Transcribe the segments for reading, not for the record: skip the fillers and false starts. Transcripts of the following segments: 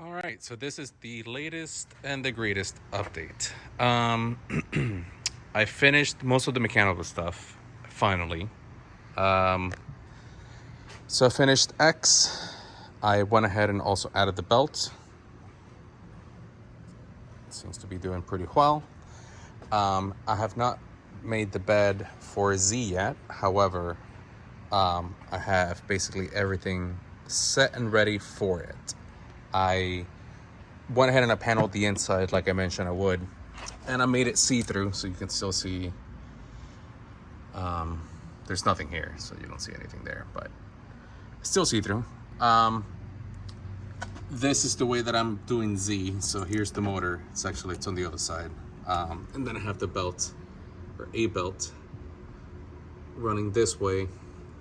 All right, so this is the latest and the greatest update. I finished most of the mechanical stuff finally. Um, so I finished X. I went ahead and also added the belt. It seems to be doing pretty well. I have not made the bed for Z yet. However, I have basically everything set and ready for it. I went ahead and I paneled the inside like I mentioned I would, and I made it see-through so you can still see. There's nothing here, so you don't see anything there, but still see-through. This is the way that I'm doing Z. So here's the motor. It's on the other side, and then I have the belt or a belt running this way,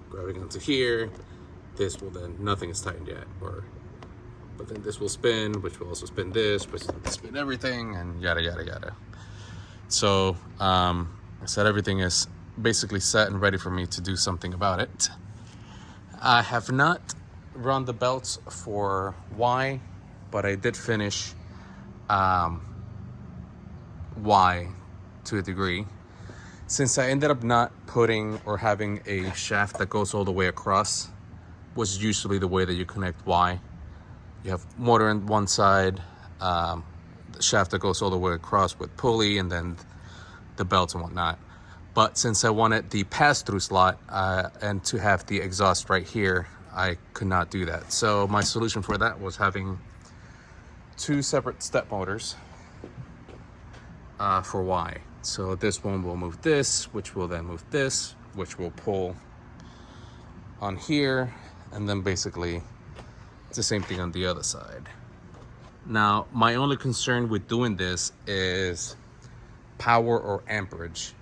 grabbing onto here. This will then, nothing is tightened yet, but then this will spin, which will also spin this, which will spin everything, and yada yada yada. So I said everything is basically set and ready for me to do something about it. I have not run the belts for Y, but I did finish Y to a degree. Since I ended up not putting or having a shaft that goes all the way across, was usually the way that you connect Y. You have motor on one side, the shaft that goes all the way across with pulley, and then the belts and whatnot. But since I wanted the pass-through slot and to have the exhaust right here, I could not do that. So my solution for that was having two separate step motors for Y. So this one will move this, which will then move this, which will pull on here, and then basically it's the same thing on the other side. Now, my only concern with doing this is power or amperage.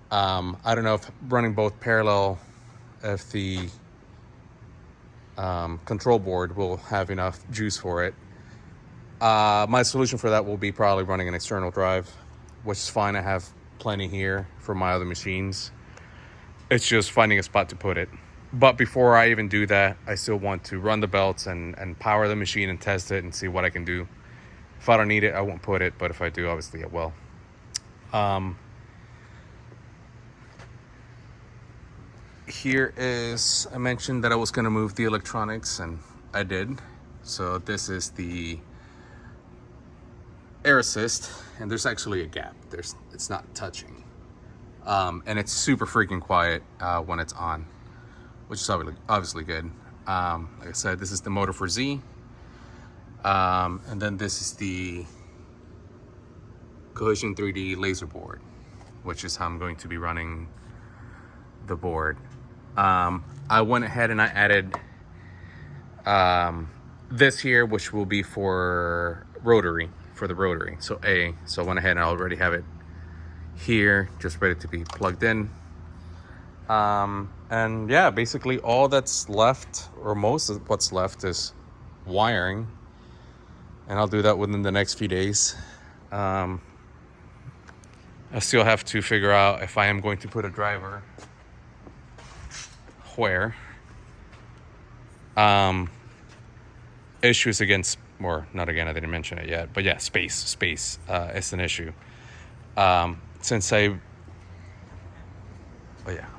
I don't know if running both parallel, if the control board will have enough juice for it. My solution for that will be probably running an external drive, which is fine. I have plenty here for my other machines. It's just finding a spot to put it. But before I even do that, I still want to run the belts and power the machine and test it and see what I can do. If I don't need it, I won't put it. But if I do, obviously I will. Here is, I mentioned that I was going to move the electronics, and I did. So this is the air assist, and there's actually a gap. It's not touching. And it's super freaking quiet when it's on, which is obviously good. Like I said, this is the motor for Z. And then this is the Cohesion 3D laser board, which is how I'm going to be running the board. I went ahead and I added this here, which will be for the rotary. So I went ahead and I already have it here, just ready to be plugged in. And yeah, basically all that's left, or most of what's left, is wiring. And I'll do that within the next few days. I still have to figure out if I am going to put a driver where. Issues against, or not again, I didn't mention it yet, but yeah, space is an issue. Since I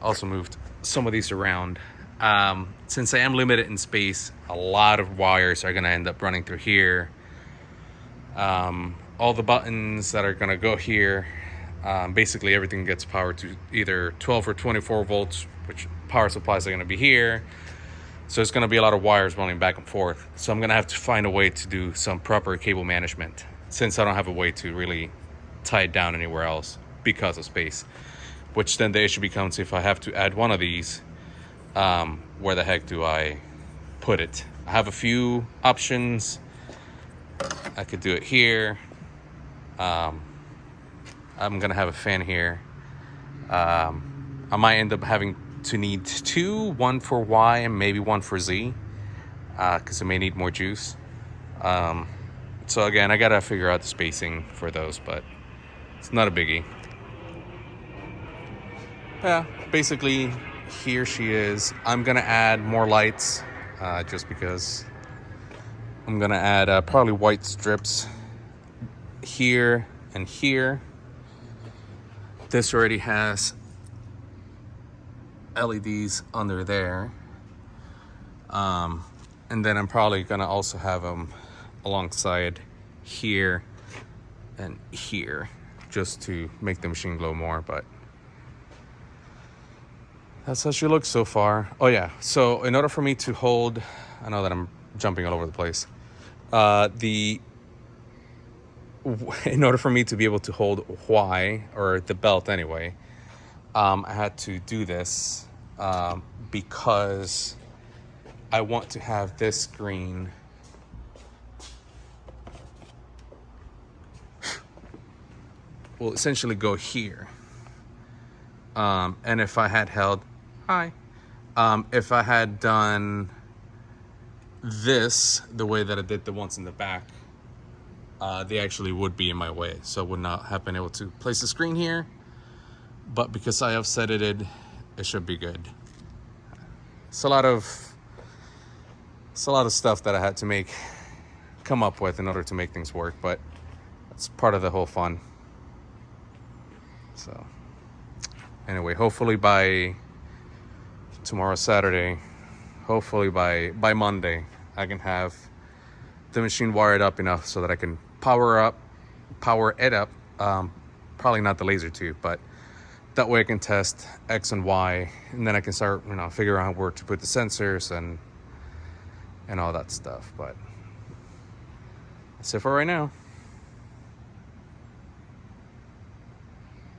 also moved some of these around. Since I am limited in space, a lot of wires are going to end up running through here. All the buttons that are going to go here, basically everything gets powered to either 12 or 24 volts, which power supplies are going to be here. So it's going to be a lot of wires running back and forth. So I'm going to have to find a way to do some proper cable management, since I don't have a way to really tie it down anywhere else because of space. Which then the issue becomes, if I have to add one of these, where the heck do I put it? I have a few options. I could do it here. I'm going to have a fan here. I might end up having to need two, one for Y and maybe one for Z, because I may need more juice. So again, I gotta figure out the spacing for those, but it's not a biggie. Yeah, basically here she is. I'm gonna add more lights, just because I'm gonna add probably white strips here and here. This already has LEDs under there. And then I'm probably gonna also have them alongside here and here, just to make the machine glow more. But that's how she looks so far. Oh yeah, so in order for me to hold, I know that I'm jumping all over the place. In order for me to be able to hold Y, or the belt anyway, I had to do this because I want to have this screen will essentially go here. And if I had held, if I had done this the way that I did the ones in the back, they actually would be in my way. So I would not have been able to place the screen here. But because I offset it should be good. It's a lot of stuff that I had to come up with in order to make things work, but that's part of the whole fun. So anyway, hopefully by tomorrow, Saturday, hopefully by Monday, I can have the machine wired up enough so that I can power it up. Probably not the laser tube, but that way I can test X and Y, and then I can start, figure out where to put the sensors and all that stuff. But that's it for right now.